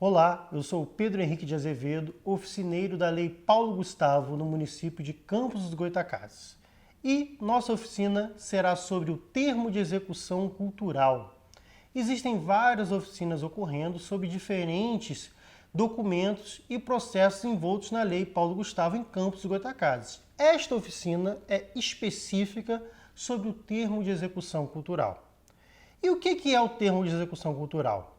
Olá, eu sou o Pedro Henrique de Azevedo, oficineiro da Lei Paulo Gustavo no município de Campos dos Goytacazes. E nossa oficina será sobre o termo de execução cultural. Existem várias oficinas ocorrendo sobre diferentes documentos e processos envoltos na Lei Paulo Gustavo em Campos dos Goytacazes. Esta oficina é específica sobre o termo de execução cultural. E o que é o termo de execução cultural?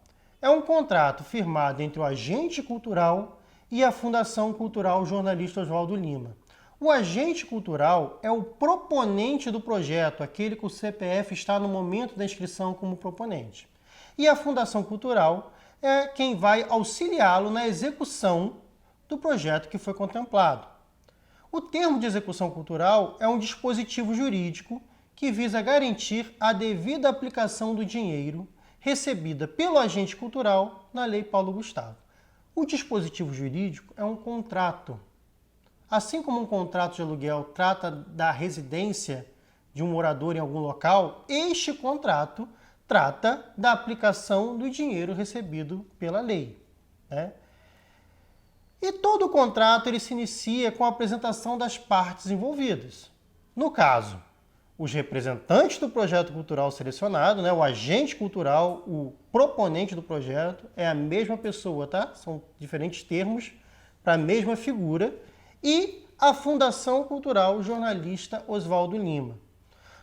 É um contrato firmado entre o agente cultural e a Fundação Cultural Jornalista Oswaldo Lima. O agente cultural é o proponente do projeto, aquele que o CPF está no momento da inscrição como proponente. E a Fundação Cultural é quem vai auxiliá-lo na execução do projeto que foi contemplado. O termo de execução cultural é um dispositivo jurídico que visa garantir a devida aplicação do dinheiro recebida pelo agente cultural na Lei Paulo Gustavo. O dispositivo jurídico é um contrato. Assim como um contrato de aluguel trata da residência de um morador em algum local, este contrato trata da aplicação do dinheiro recebido pela lei, né? E todo contrato ele se inicia com a apresentação das partes envolvidas. No caso, os representantes do projeto cultural selecionado, né, o agente cultural, o proponente do projeto, é a mesma pessoa, tá? São diferentes termos para a mesma figura. E a Fundação Cultural Jornalista Oswaldo Lima. O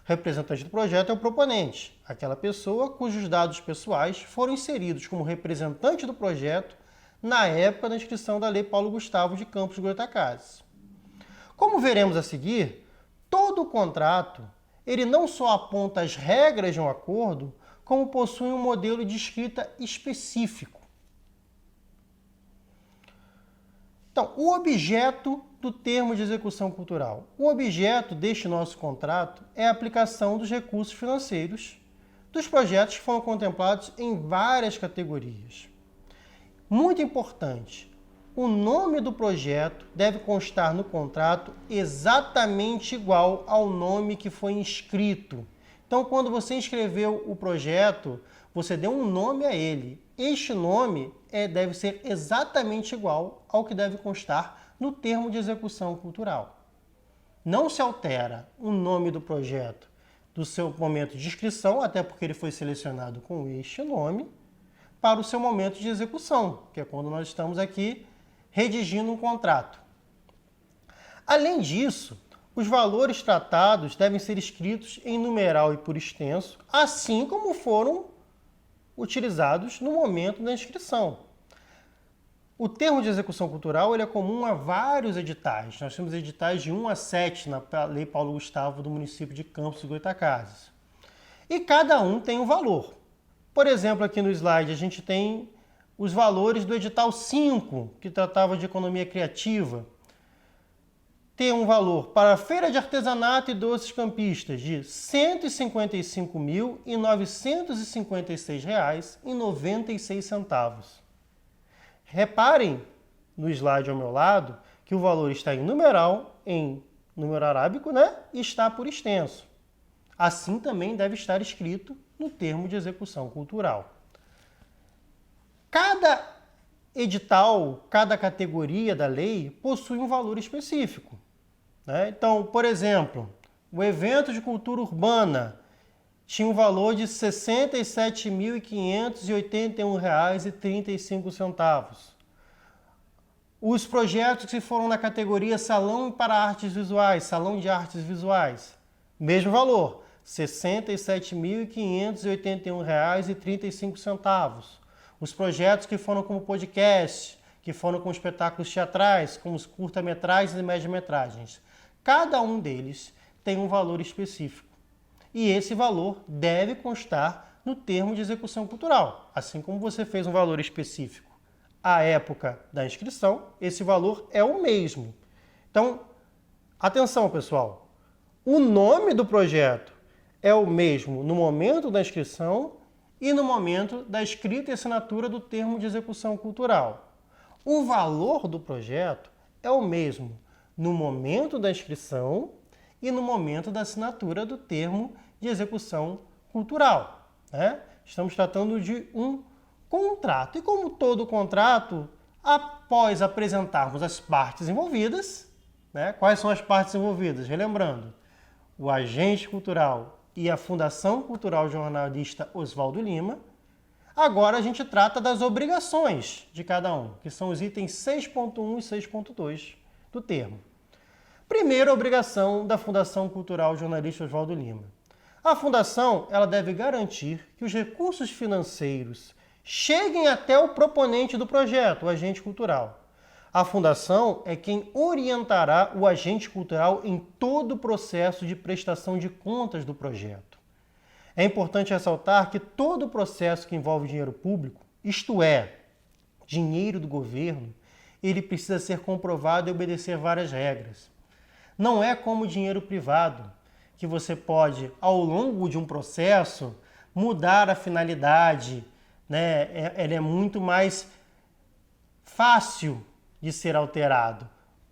representante do projeto é o proponente, aquela pessoa cujos dados pessoais foram inseridos como representante do projeto na época da inscrição da Lei Paulo Gustavo de Campos dos Goytacazes. Como veremos a seguir, todo o contrato ele não só aponta as regras de um acordo, como possui um modelo de escrita específico. Então, o objeto do termo de execução cultural. O objeto deste nosso contrato é a aplicação dos recursos financeiros dos projetos que foram contemplados em várias categorias. Muito importante, o nome do projeto deve constar no contrato exatamente igual ao nome que foi inscrito. Então, quando você inscreveu o projeto, você deu um nome a ele. Este nome deve ser exatamente igual ao que deve constar no termo de execução cultural. Não se altera o nome do projeto do seu momento de inscrição, até porque ele foi selecionado com este nome, para o seu momento de execução, que é quando nós estamos aqui redigindo um contrato. Além disso, os valores tratados devem ser escritos em numeral e por extenso, assim como foram utilizados no momento da inscrição. O termo de execução cultural ele é comum a vários editais. Nós temos editais de 1 a 7 na Lei Paulo Gustavo do município de Campos dos Goytacazes. E cada um tem um valor. Por exemplo, aqui no slide a gente tem os valores do edital 5, que tratava de economia criativa. Tem um valor para a Feira de Artesanato e Doces Campistas de R$ 155.956,96. Reparem no slide ao meu lado que o valor está em numeral, em número arábico, né? E está por extenso. Assim também deve estar escrito no termo de execução cultural. Cada edital, cada categoria da lei possui um valor específico, né? Então, por exemplo, o evento de cultura urbana tinha um valor de R$ 67.581,35. Os projetos que foram na categoria Salão para Artes Visuais, Salão de Artes Visuais, mesmo valor, R$ 67.581,35. Os projetos que foram como podcast, que foram com espetáculos teatrais, como os curta-metragens e média-metragens. Cada um deles tem um valor específico. E esse valor deve constar no termo de execução cultural. Assim como você fez um valor específico à época da inscrição, esse valor é o mesmo. Então, atenção pessoal, o nome do projeto é o mesmo no momento da inscrição e no momento da escrita e assinatura do termo de execução cultural. O valor do projeto é o mesmo no momento da inscrição e no momento da assinatura do termo de execução cultural, né? Estamos tratando de um contrato. E como todo contrato, após apresentarmos as partes envolvidas, né? Quais são as partes envolvidas? Relembrando, o agente cultural e a Fundação Cultural Jornalista Oswaldo Lima. Agora a gente trata das obrigações de cada um, que são os itens 6.1 e 6.2 do termo. Primeira obrigação da Fundação Cultural Jornalista Oswaldo Lima. A Fundação ela deve garantir que os recursos financeiros cheguem até o proponente do projeto, o agente cultural. A Fundação é quem orientará o agente cultural em todo o processo de prestação de contas do projeto. É importante ressaltar que todo o processo que envolve dinheiro público, isto é, dinheiro do governo, ele precisa ser comprovado e obedecer várias regras. Não é como dinheiro privado, que você pode, ao longo de um processo, mudar a finalidade, né? Ele é muito mais fácil de ser alterado.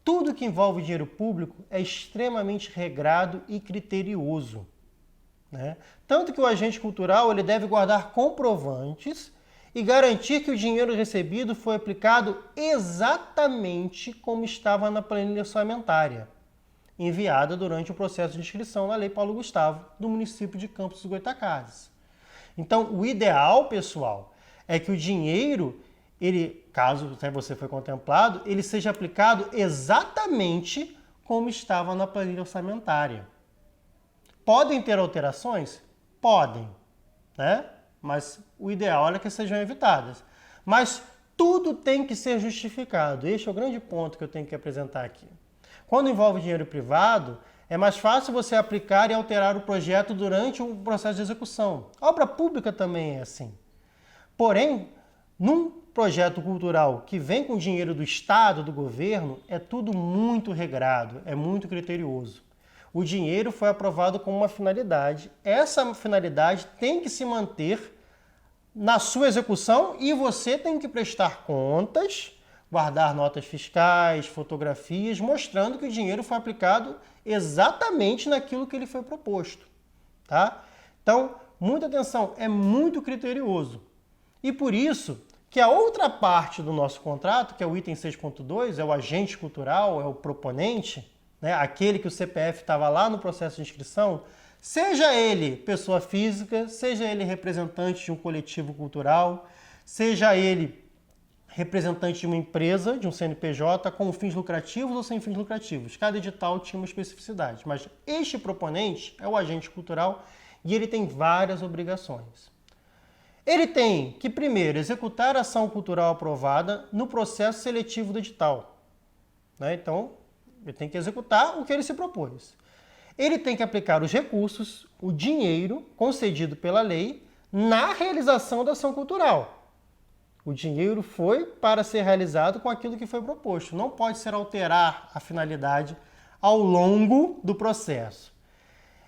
Tudo que envolve dinheiro público é extremamente regrado e criterioso, né? Tanto que o agente cultural ele deve guardar comprovantes e garantir que o dinheiro recebido foi aplicado exatamente como estava na planilha orçamentária, enviada durante o processo de inscrição na Lei Paulo Gustavo, do município de Campos dos Goytacazes. Então, o ideal, pessoal, é que o dinheiro, caso você foi contemplado, ele seja aplicado exatamente como estava na planilha orçamentária. Podem ter alterações? Podem, né? Mas o ideal é que sejam evitadas. Mas tudo tem que ser justificado. Este é o grande ponto que eu tenho que apresentar aqui. Quando envolve dinheiro privado, é mais fácil você aplicar e alterar o projeto durante o processo de execução. A obra pública também é assim. Porém, num projeto cultural que vem com dinheiro do Estado, do governo, é tudo muito regrado, é muito criterioso. O dinheiro foi aprovado com uma finalidade. Essa finalidade tem que se manter na sua execução e você tem que prestar contas, guardar notas fiscais, fotografias, mostrando que o dinheiro foi aplicado exatamente naquilo que ele foi proposto, tá? Então, muita atenção, é muito criterioso. E por isso que a outra parte do nosso contrato, que é o item 6.2, é o agente cultural, é o proponente, né, aquele que o CPF estava lá no processo de inscrição, seja ele pessoa física, seja ele representante de um coletivo cultural, seja ele representante de uma empresa, de um CNPJ, com fins lucrativos ou sem fins lucrativos. Cada edital tinha uma especificidade, mas este proponente é o agente cultural e ele tem várias obrigações. Ele tem que, primeiro, executar a ação cultural aprovada no processo seletivo do edital, né? Então, ele tem que executar o que ele se propôs. Ele tem que aplicar os recursos, o dinheiro concedido pela lei, na realização da ação cultural. O dinheiro foi para ser realizado com aquilo que foi proposto. Não pode ser alterar a finalidade ao longo do processo.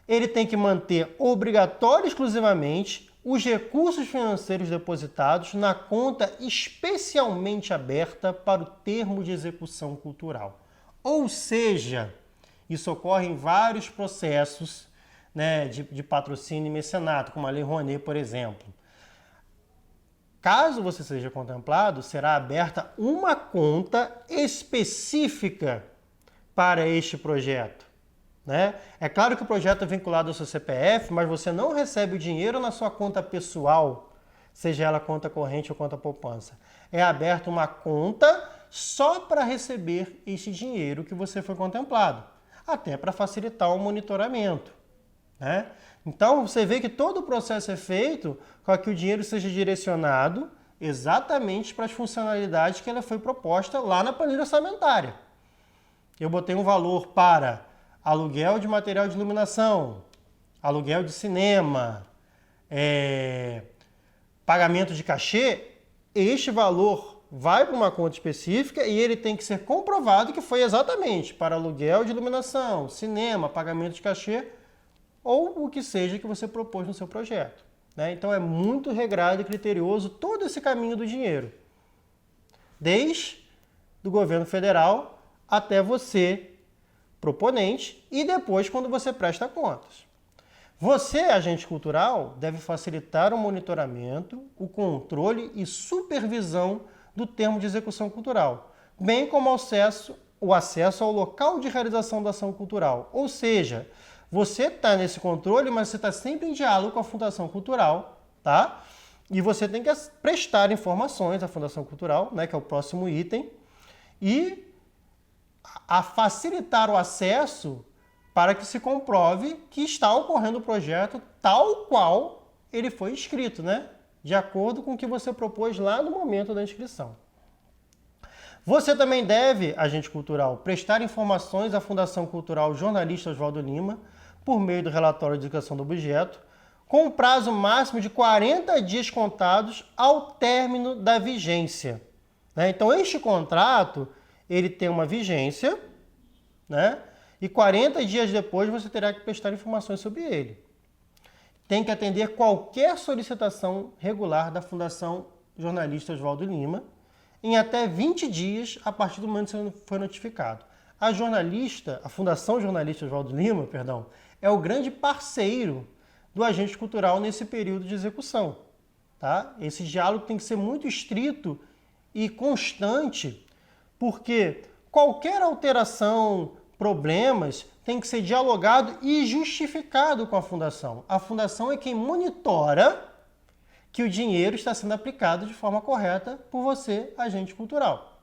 Ele tem que manter obrigatório exclusivamente os recursos financeiros depositados na conta especialmente aberta para o termo de execução cultural. Ou seja, isso ocorre em vários processos, né, de patrocínio e mecenato, como a Lei Rouanet, por exemplo. Caso você seja contemplado, será aberta uma conta específica para este projeto, né? É claro que o projeto é vinculado ao seu CPF, mas você não recebe o dinheiro na sua conta pessoal, seja ela conta corrente ou conta poupança. É aberta uma conta só para receber este dinheiro que você foi contemplado, até para facilitar o monitoramento, né? Então, você vê que todo o processo é feito para que o dinheiro seja direcionado exatamente para as funcionalidades que ela foi proposta lá na planilha orçamentária. Eu botei um valor para aluguel de material de iluminação, aluguel de cinema, pagamento de cachê. Este valor vai para uma conta específica e ele tem que ser comprovado que foi exatamente para aluguel de iluminação, cinema, pagamento de cachê, ou o que seja que você propôs no seu projeto, né? Então é muito regrado e criterioso todo esse caminho do dinheiro, desde do governo federal até você, proponente, e depois quando você presta contas. Você, agente cultural, deve facilitar o monitoramento, o controle e supervisão do termo de execução cultural, bem como o acesso ao local de realização da ação cultural. Ou seja, você está nesse controle, mas você está sempre em diálogo com a Fundação Cultural, tá? E você tem que prestar informações à Fundação Cultural, né, que é o próximo item, e a facilitar o acesso para que se comprove que está ocorrendo o projeto tal qual ele foi escrito, né? De acordo com o que você propôs lá no momento da inscrição. Você também deve, agente cultural, prestar informações à Fundação Cultural Jornalista Oswaldo Lima, por meio do relatório de indicação do objeto, com um prazo máximo de 40 dias contados ao término da vigência. Então, este contrato, ele tem uma vigência, né? E 40 dias depois você terá que prestar informações sobre ele. Tem que atender qualquer solicitação regular da Fundação Jornalista Oswaldo Lima em até 20 dias a partir do momento que você foi notificado. A Fundação Jornalista Oswaldo Lima, é o grande parceiro do agente cultural nesse período de execução. Tá? Esse diálogo tem que ser muito estrito e constante, porque qualquer alteração, problemas, tem que ser dialogado e justificado com a Fundação. A Fundação é quem monitora que o dinheiro está sendo aplicado de forma correta por você, agente cultural.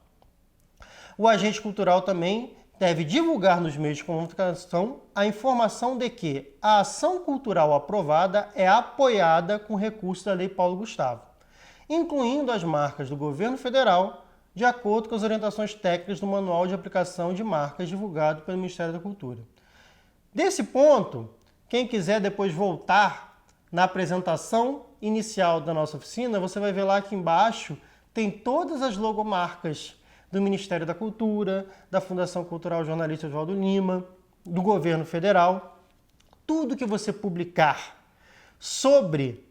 O agente cultural também deve divulgar nos meios de comunicação a informação de que a ação cultural aprovada é apoiada com recursos da Lei Paulo Gustavo, incluindo as marcas do Governo Federal, de acordo com as orientações técnicas do Manual de Aplicação de Marcas divulgado pelo Ministério da Cultura. Desse ponto, quem quiser depois voltar na apresentação inicial da nossa oficina, você vai ver lá que embaixo tem todas as logomarcas do Ministério da Cultura, da Fundação Cultural Jornalista Oswaldo Lima, do Governo Federal. Tudo que você publicar sobre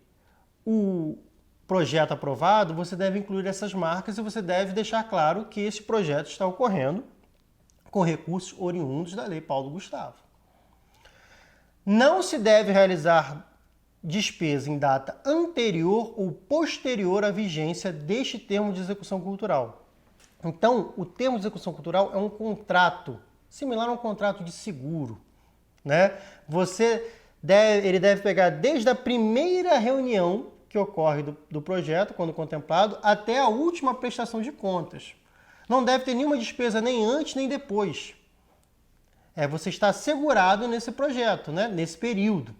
o projeto aprovado, você deve incluir essas marcas e você deve deixar claro que esse projeto está ocorrendo com recursos oriundos da Lei Paulo Gustavo. Não se deve realizar despesa em data anterior ou posterior à vigência deste termo de execução cultural. Então, o termo de execução cultural é um contrato, similar a um contrato de seguro, né? Ele deve pegar desde a primeira reunião que ocorre do projeto, quando contemplado, até a última prestação de contas. Não deve ter nenhuma despesa nem antes nem depois. Você está assegurado nesse projeto, né? Nesse período.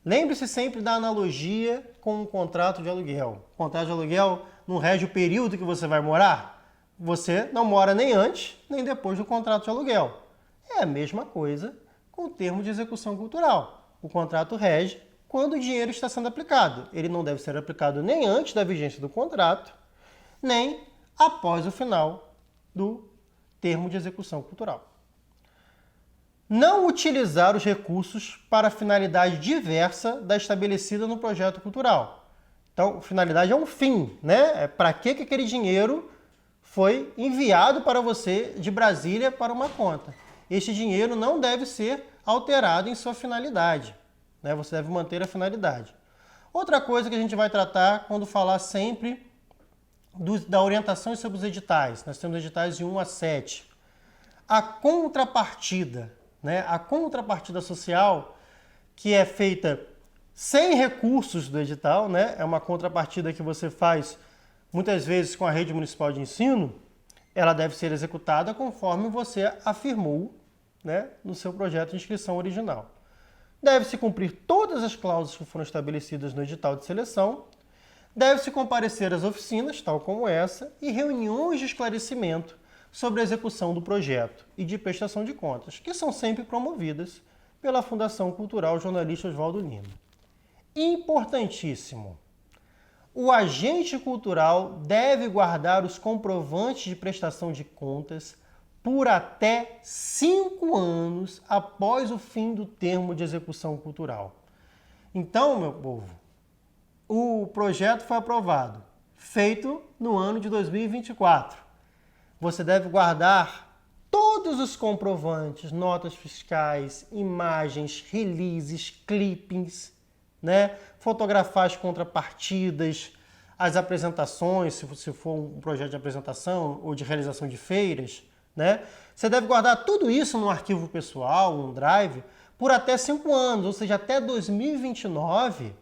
Lembre-se sempre da analogia com um contrato de aluguel. O contrato de aluguel não rege o período que você vai morar. Você não mora nem antes nem depois do contrato de aluguel. É a mesma coisa com o termo de execução cultural. O contrato rege quando o dinheiro está sendo aplicado. Ele não deve ser aplicado nem antes da vigência do contrato, nem após o final do termo de execução cultural. Não utilizar os recursos para finalidade diversa da estabelecida no projeto cultural. Então, finalidade é um fim, né? Para que aquele dinheiro foi enviado para você de Brasília para uma conta. Este dinheiro não deve ser alterado em sua finalidade, né? Você deve manter a finalidade. Outra coisa que a gente vai tratar quando falar sempre da orientação sobre os editais. Nós temos editais de 1 a 7. A contrapartida, né? A contrapartida social, que é feita sem recursos do edital, né? É uma contrapartida que você faz muitas vezes com a rede municipal de ensino. Ela deve ser executada conforme você afirmou, né, no seu projeto de inscrição original. Deve-se cumprir todas as cláusulas que foram estabelecidas no edital de seleção. Deve-se comparecer às oficinas, tal como essa, e reuniões de esclarecimento sobre a execução do projeto e de prestação de contas, que são sempre promovidas pela Fundação Cultural Jornalista Oswaldo Lima. Importantíssimo! O agente cultural deve guardar os comprovantes de prestação de contas por até 5 anos após o fim do termo de execução cultural. Então, meu povo, o projeto foi aprovado, feito no ano de 2024. Você deve guardar todos todos os comprovantes, notas fiscais, imagens, releases, clippings, né? Fotografar as contrapartidas, as apresentações, se for um projeto de apresentação ou de realização de feiras, né? Você deve guardar tudo isso num arquivo pessoal, num drive, por até 5 anos, ou seja, até 2029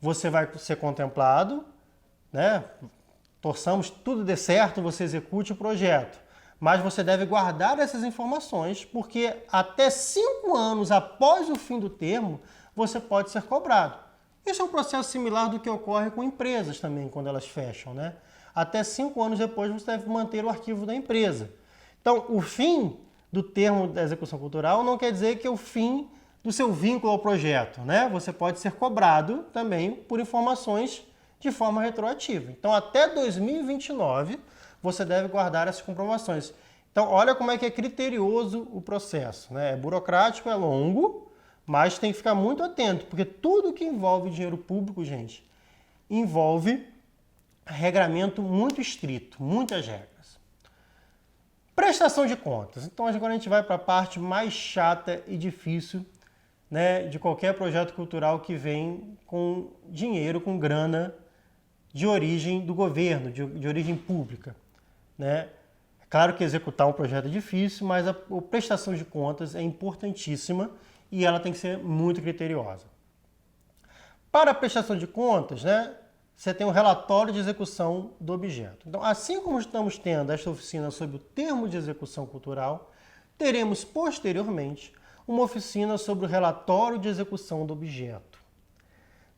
você vai ser contemplado, né? Torçamos tudo dê certo, você execute o projeto. Mas você deve guardar essas informações, porque até 5 anos após o fim do termo, você pode ser cobrado. Isso é um processo similar do que ocorre com empresas também, quando elas fecham, né? Até 5 anos depois, você deve manter o arquivo da empresa. Então, o fim do termo da execução cultural não quer dizer que é o fim do seu vínculo ao projeto, né? Você pode ser cobrado também por informações de forma retroativa. Então, até 2029, você deve guardar essas comprovações. Então, olha como é que é criterioso o processo, né? É burocrático, é longo, mas tem que ficar muito atento, porque tudo que envolve dinheiro público, gente, envolve regramento muito estrito, muitas regras. Prestação de contas. Então, agora a gente vai para a parte mais chata e difícil, né, de qualquer projeto cultural que vem com dinheiro, com grana de origem do governo, de origem pública, né? É claro que executar um projeto é difícil, mas a prestação de contas é importantíssima e ela tem que ser muito criteriosa. Para a prestação de contas, né, você tem um relatório de execução do objeto. Então, assim como estamos tendo esta oficina sobre o termo de execução cultural, teremos posteriormente uma oficina sobre o relatório de execução do objeto.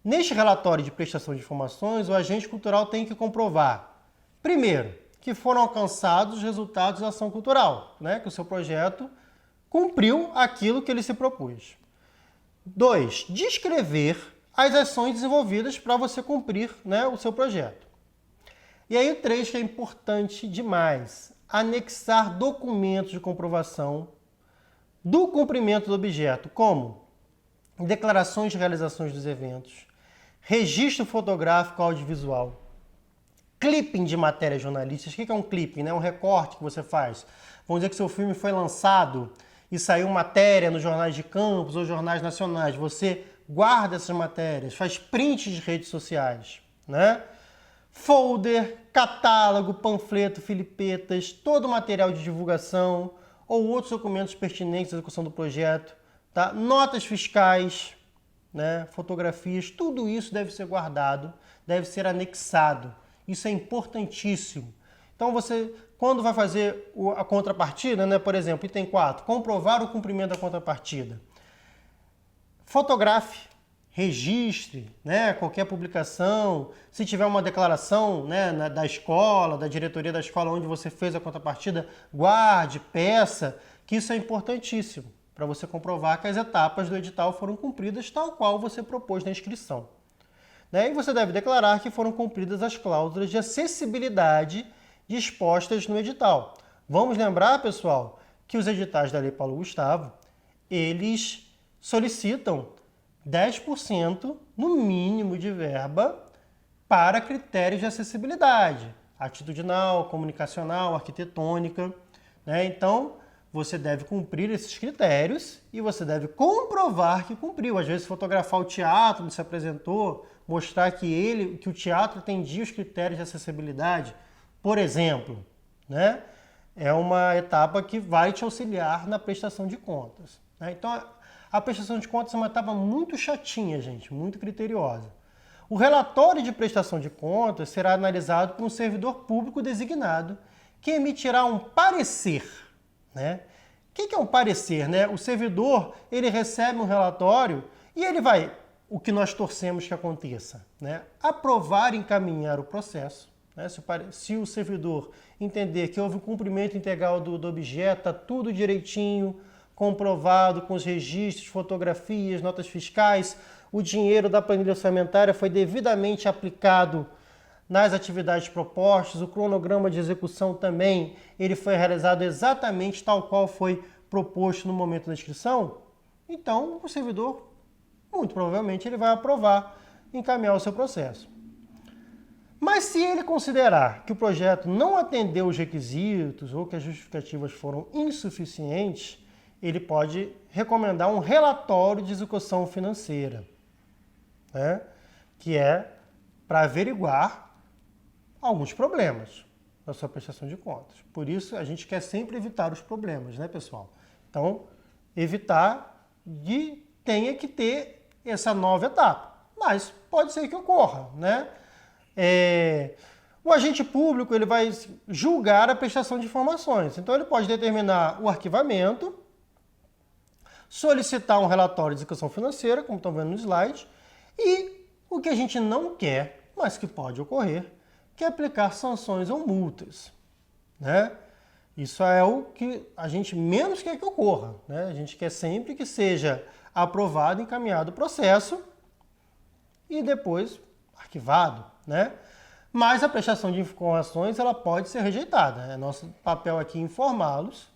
Neste relatório de prestação de informações, o agente cultural tem que comprovar, primeiro, que foram alcançados os resultados da ação cultural, né? Que o seu projeto cumpriu aquilo que ele se propôs. 2, descrever as ações desenvolvidas para você cumprir, né, o seu projeto. E aí o 3, que é importante demais, anexar documentos de comprovação do cumprimento do objeto, como declarações de realizações dos eventos, registro fotográfico audiovisual, clipping de matérias jornalísticas. O que é um clipping? É um recorte que você faz. Vamos dizer que seu filme foi lançado e saiu matéria nos jornais de campus ou jornais nacionais. Você guarda essas matérias, faz print de redes sociais, né? Folder, catálogo, panfleto, filipetas, todo o material de divulgação ou outros documentos pertinentes à execução do projeto, tá? Notas fiscais, né? Fotografias, tudo isso deve ser guardado, deve ser anexado. Isso é importantíssimo. Então você, quando vai fazer a contrapartida, né? Por exemplo, item 4, comprovar o cumprimento da contrapartida. Fotografe, registre, né, qualquer publicação. Se tiver uma declaração, né, da escola, da diretoria da escola onde você fez a contrapartida, guarde, peça, que isso é importantíssimo para você comprovar que as etapas do edital foram cumpridas tal qual você propôs na inscrição. E você deve declarar que foram cumpridas as cláusulas de acessibilidade dispostas no edital. Vamos lembrar, pessoal, que os editais da Lei Paulo Gustavo, eles solicitam 10% no mínimo de verba para critérios de acessibilidade, atitudinal, comunicacional, arquitetônica, né? Então, você deve cumprir esses critérios e você deve comprovar que cumpriu. Às vezes, fotografar o teatro onde se apresentou, mostrar que o teatro atendia os critérios de acessibilidade, por exemplo, né? É uma etapa que vai te auxiliar na prestação de contas, né? Então, a prestação de contas é uma etapa muito chatinha, gente, muito criteriosa. O relatório de prestação de contas será analisado por um servidor público designado que emitirá um parecer, né? O que é um parecer, né? O servidor, ele recebe um relatório e ele vai, o que nós torcemos que aconteça, né? Aprovar e encaminhar o processo, né? Se o servidor entender que houve um cumprimento integral do objeto, está tudo direitinho, comprovado com os registros, fotografias, notas fiscais, o dinheiro da planilha orçamentária foi devidamente aplicado nas atividades propostas, o cronograma de execução também, ele foi realizado exatamente tal qual foi proposto no momento da inscrição, então o servidor, muito provavelmente, ele vai aprovar e encaminhar o seu processo. Mas se ele considerar que o projeto não atendeu os requisitos ou que as justificativas foram insuficientes, ele pode recomendar um relatório de execução financeira, né? Que é para averiguar alguns problemas da sua prestação de contas. Por isso, a gente quer sempre evitar os problemas, né, pessoal? Então, evitar de tenha que ter essa nova etapa. Mas pode ser que ocorra, né? O agente público ele vai julgar a prestação de informações. Então, ele pode determinar o arquivamento, solicitar um relatório de execução financeira, como estão vendo no slide, e o que a gente não quer, mas que pode ocorrer, que é aplicar sanções ou multas, né? Isso é o que a gente menos quer que ocorra, né? A gente quer sempre que seja aprovado, encaminhado o processo e depois arquivado, né? Mas a prestação de informações ela pode ser rejeitada. É nosso papel aqui informá-los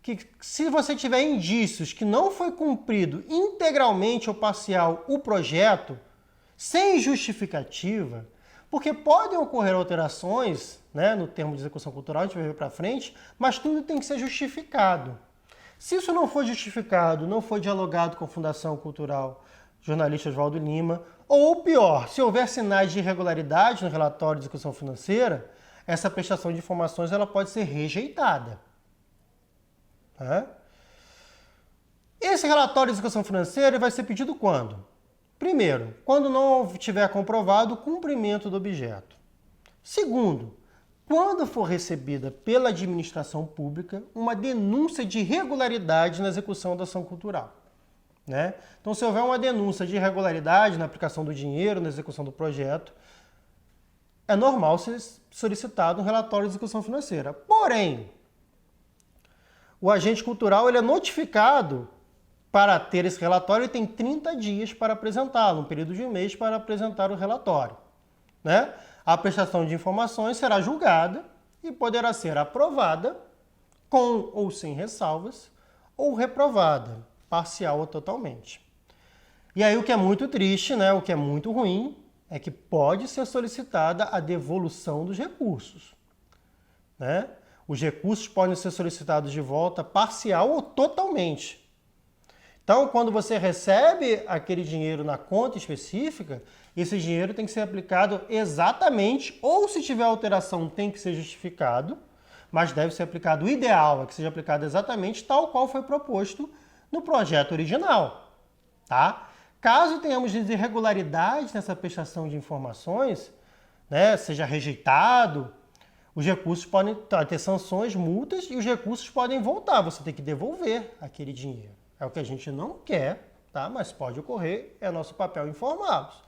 que se você tiver indícios que não foi cumprido integralmente ou parcial o projeto, sem justificativa, porque podem ocorrer alterações, né, no termo de execução cultural, a gente vai ver para frente, mas tudo tem que ser justificado. Se isso não for justificado, não foi dialogado com a Fundação Cultural Jornalista Oswaldo Lima, ou pior, se houver sinais de irregularidade no relatório de execução financeira, essa prestação de informações ela pode ser rejeitada. Tá? Esse relatório de execução financeira vai ser pedido quando? Primeiro, quando não tiver comprovado o cumprimento do objeto. Segundo, quando for recebida pela administração pública uma denúncia de irregularidade na execução da ação cultural, né? Então, se houver uma denúncia de irregularidade na aplicação do dinheiro, na execução do projeto, é normal ser solicitado um relatório de execução financeira. Porém, o agente cultural ele é notificado para ter esse relatório e tem 30 dias para apresentá-lo, um período de um mês para apresentar o relatório, né? A prestação de informações será julgada e poderá ser aprovada com ou sem ressalvas ou reprovada, parcial ou totalmente. E aí o que é muito triste, né, o que é muito ruim, é que pode ser solicitada a devolução dos recursos, né? Os recursos podem ser solicitados de volta parcial ou totalmente. Então, quando você recebe aquele dinheiro na conta específica, esse dinheiro tem que ser aplicado exatamente, ou se tiver alteração tem que ser justificado, mas deve ser aplicado, o ideal é que seja aplicado exatamente tal qual foi proposto no projeto original, tá? Caso tenhamos irregularidades nessa prestação de informações, né, seja rejeitado, os recursos podem ter sanções, multas e os recursos podem voltar, você tem que devolver aquele dinheiro. É o que a gente não quer, tá? Mas pode ocorrer, é nosso papel informá-los.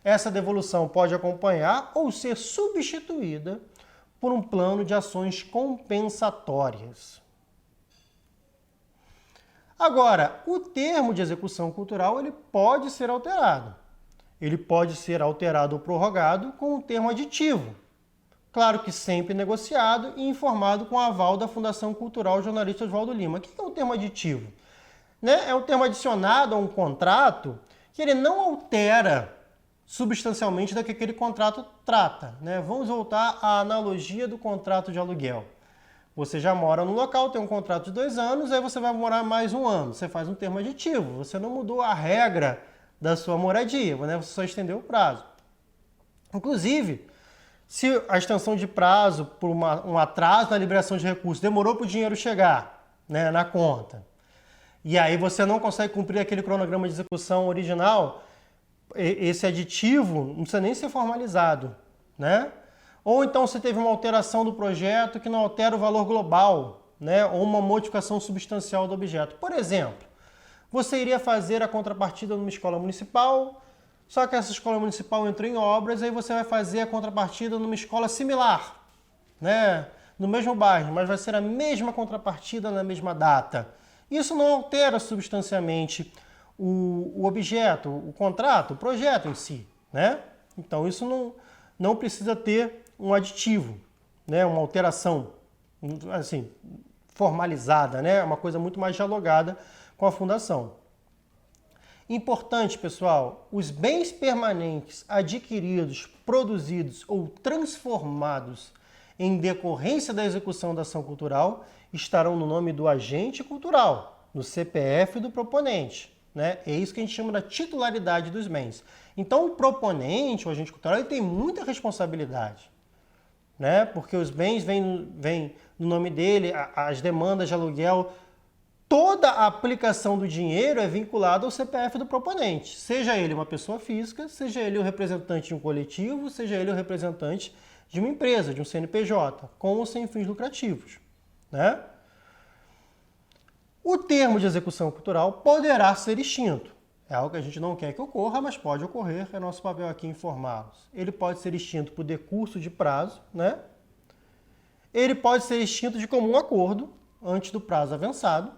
Essa devolução pode acompanhar ou ser substituída por um plano de ações compensatórias. Agora, o termo de execução cultural ele pode ser alterado. Ele pode ser alterado ou prorrogado com um termo aditivo. Claro que sempre negociado e informado com o aval da Fundação Cultural Jornalista Oswaldo Lima. O que é um termo aditivo? Né? É um termo adicionado a um contrato que ele não altera substancialmente do que aquele contrato trata, né? Vamos voltar à analogia do contrato de aluguel. Você já mora no local, tem um contrato de 2 anos, aí você vai morar mais 1 ano. Você faz um termo aditivo, você não mudou a regra da sua moradia, né? Você só estendeu o prazo. Inclusive, se a extensão de prazo por um atraso na liberação de recursos demorou para o dinheiro chegar, né, na conta, e aí você não consegue cumprir aquele cronograma de execução original, esse aditivo não precisa nem ser formalizado, né? Ou então você teve uma alteração do projeto que não altera o valor global, né? Ou uma modificação substancial do objeto. Por exemplo, você iria fazer a contrapartida numa escola municipal, só que essa escola municipal entrou em obras, aí você vai fazer a contrapartida numa escola similar, né? No mesmo bairro, mas vai ser a mesma contrapartida na mesma data. Isso não altera substancialmente o objeto, o contrato, o projeto em si, né? Então isso não precisa ter um aditivo, né? Uma alteração assim, formalizada, né? Uma coisa muito mais dialogada com a fundação. Importante, pessoal, os bens permanentes adquiridos, produzidos ou transformados em decorrência da execução da ação cultural estarão no nome do agente cultural, no CPF do proponente. Né? É isso que a gente chama da titularidade dos bens. Então, o proponente, o agente cultural, ele tem muita responsabilidade, né? Porque os bens vêm no nome dele, as demandas de aluguel, toda a aplicação do dinheiro é vinculada ao CPF do proponente. Seja ele uma pessoa física, seja ele o representante de um coletivo, seja ele o representante de uma empresa, de um CNPJ, com ou sem fins lucrativos, né? O termo de execução cultural poderá ser extinto. É algo que a gente não quer que ocorra, mas pode ocorrer, é nosso papel aqui informá-los. Ele pode ser extinto por decurso de prazo, né? Ele pode ser extinto de comum acordo, antes do prazo avançado,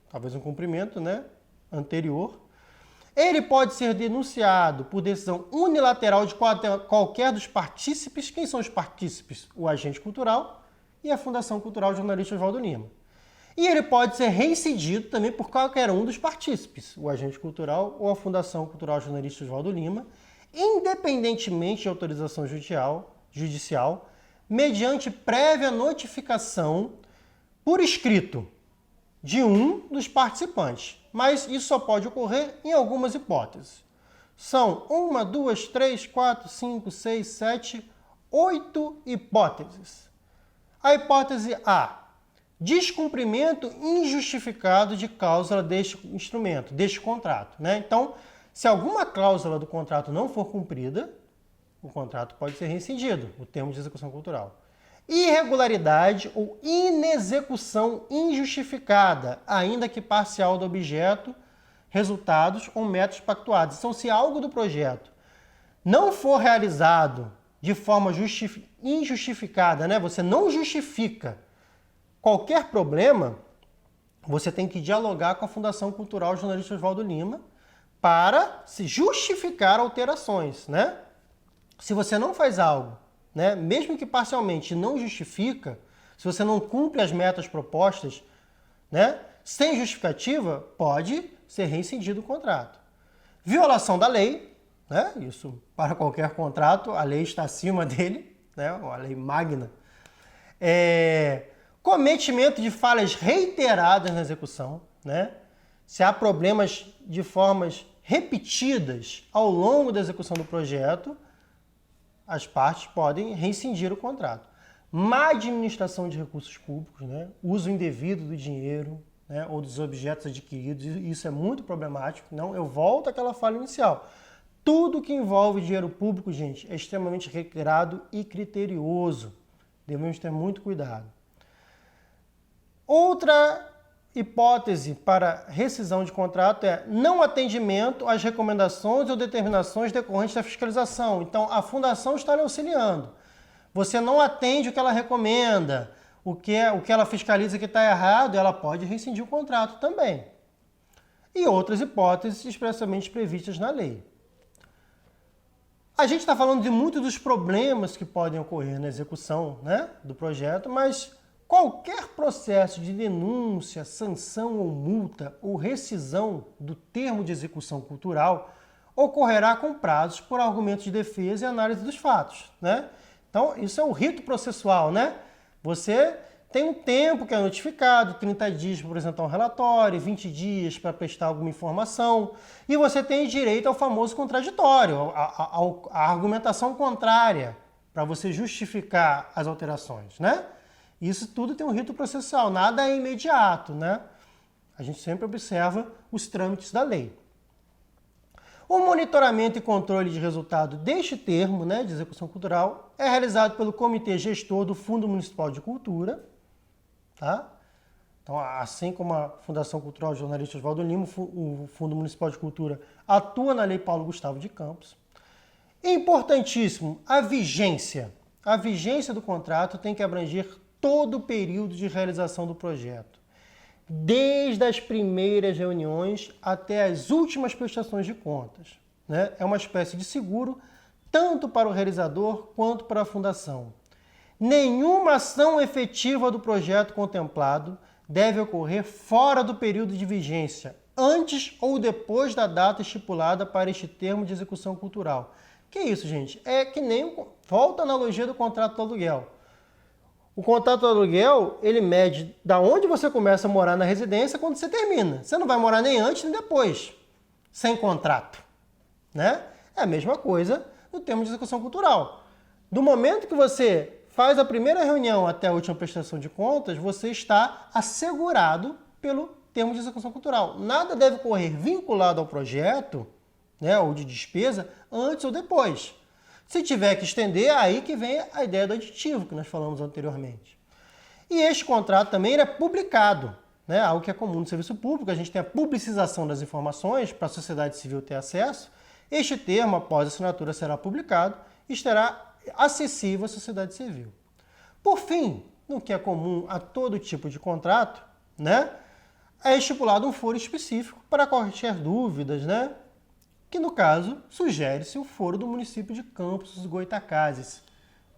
talvez um cumprimento, né, anterior. Ele pode ser denunciado por decisão unilateral de qualquer dos partícipes. Quem são os partícipes? O agente cultural e a Fundação Cultural Jornalista Oswaldo Lima. E ele pode ser reincidido também por qualquer um dos partícipes, o agente cultural ou a Fundação Cultural Jornalista Oswaldo Lima, independentemente de autorização judicial, mediante prévia notificação por escrito de um dos participantes. Mas isso só pode ocorrer em algumas hipóteses. São 1, 2, 3, 4, 5, 6, 7, 8 hipóteses. A hipótese A: descumprimento injustificado de cláusula deste instrumento, deste contrato, né? Então, se alguma cláusula do contrato não for cumprida, o contrato pode ser rescindido, o termo de execução cultural. Irregularidade ou inexecução injustificada, ainda que parcial do objeto, resultados ou métodos pactuados. Então, se algo do projeto não for realizado de forma injustificada, né? Você não justifica qualquer problema, você tem que dialogar com a Fundação Cultural Jornalista Oswaldo Lima para se justificar alterações, né? Se você não faz algo, né, mesmo que parcialmente não justifica, se você não cumpre as metas propostas, né, sem justificativa, pode ser rescindido o contrato. Violação da lei, né, isso para qualquer contrato, a lei está acima dele, né, a lei magna. Cometimento de falhas reiteradas na execução, né? Se há problemas de formas repetidas ao longo da execução do projeto, as partes podem rescindir o contrato. Má administração de recursos públicos, né? Uso indevido do dinheiro, né, ou dos objetos adquiridos, isso é muito problemático. Não, eu volto àquela falha inicial. Tudo que envolve dinheiro público, gente, é extremamente regrado e criterioso. Devemos ter muito cuidado. Outra hipótese para rescisão de contrato é não atendimento às recomendações ou determinações decorrentes da fiscalização. Então, a fundação está lhe auxiliando. Você não atende o que ela recomenda, o que ela fiscaliza que está errado, ela pode rescindir o contrato também. E outras hipóteses expressamente previstas na lei. A gente está falando de muitos dos problemas que podem ocorrer na execução, né, do projeto, mas qualquer processo de denúncia, sanção ou multa ou rescisão do termo de execução cultural ocorrerá com prazos por argumentos de defesa e análise dos fatos, né? Então, isso é o rito processual, né? Você tem um tempo que é notificado, 30 dias para apresentar um relatório, 20 dias para prestar alguma informação, e você tem direito ao famoso contraditório, a argumentação contrária, para você justificar as alterações, né? Isso tudo tem um rito processual, nada é imediato, né? A gente sempre observa os trâmites da lei. O monitoramento e controle de resultado deste termo, né, de execução cultural, é realizado pelo Comitê Gestor do Fundo Municipal de Cultura, tá? Então, assim como a Fundação Cultural Jornalista Oswaldo Lima, o Fundo Municipal de Cultura atua na Lei Paulo Gustavo de Campos. Importantíssimo, a vigência. A vigência do contrato tem que abranger todo o período de realização do projeto, desde as primeiras reuniões até as últimas prestações de contas, né? É uma espécie de seguro, tanto para o realizador quanto para a fundação. Nenhuma ação efetiva do projeto contemplado deve ocorrer fora do período de vigência, antes ou depois da data estipulada para este termo de execução cultural. Que isso, gente? É que nem... Volta a analogia do contrato do aluguel. O contrato do aluguel, ele mede da onde você começa a morar na residência quando você termina. Você não vai morar nem antes nem depois, sem contrato, né? É a mesma coisa no termo de execução cultural. Do momento que você faz a primeira reunião até a última prestação de contas, você está assegurado pelo termo de execução cultural. Nada deve ocorrer vinculado ao projeto, né, ou de despesa, antes ou depois. Se tiver que estender, aí que vem a ideia do aditivo, que nós falamos anteriormente. E este contrato também é publicado, né, algo que é comum no serviço público. A gente tem a publicização das informações para a sociedade civil ter acesso. Este termo, após a assinatura, será publicado e estará acessível à sociedade civil. Por fim, no que é comum a todo tipo de contrato, né, é estipulado um foro específico para quaisquer dúvidas, né, que no caso sugere-se o foro do município de Campos dos Goytacazes,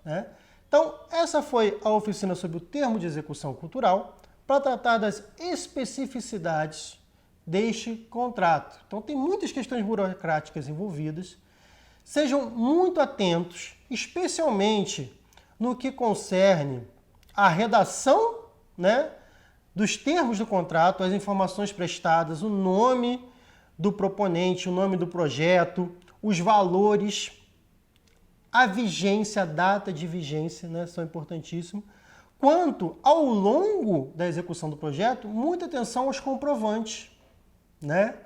né? Então, essa foi a oficina sobre o termo de execução cultural para tratar das especificidades deste contrato. Então, tem muitas questões burocráticas envolvidas. Sejam muito atentos, especialmente no que concerne à redação, né, dos termos do contrato, as informações prestadas, o nome do proponente, o nome do projeto, os valores, a vigência, a data de vigência, né, são importantíssimos. Quanto ao longo da execução do projeto, muita atenção aos comprovantes, né,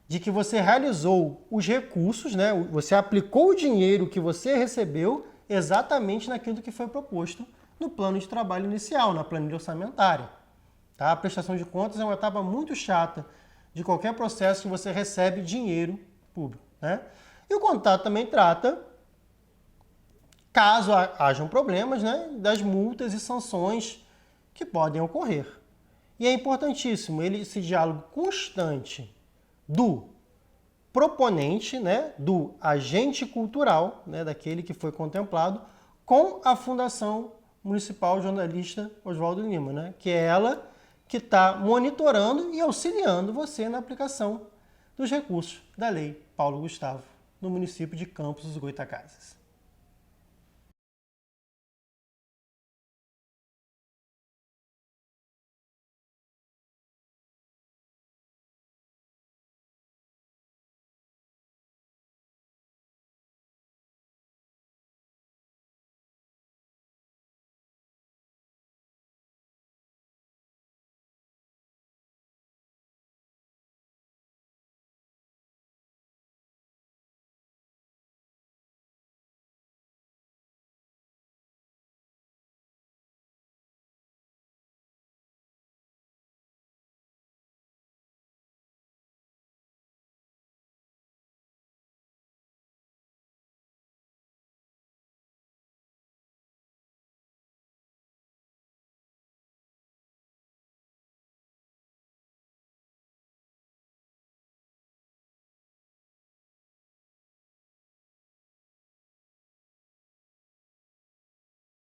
de que você realizou os recursos, né, você aplicou o dinheiro que você recebeu exatamente naquilo que foi proposto no plano de trabalho inicial, na planilha orçamentária. Tá? A prestação de contas é uma etapa muito chata de qualquer processo que você recebe dinheiro público, né? E o contrato também trata, caso hajam problemas, né, das multas e sanções que podem ocorrer. E é importantíssimo esse diálogo constante do proponente, né, do agente cultural, né, daquele que foi contemplado, com a Fundação Municipal Jornalista Oswaldo Lima, né, que é ela que está monitorando e auxiliando você na aplicação dos recursos da Lei Paulo Gustavo, no município de Campos dos Goytacazes.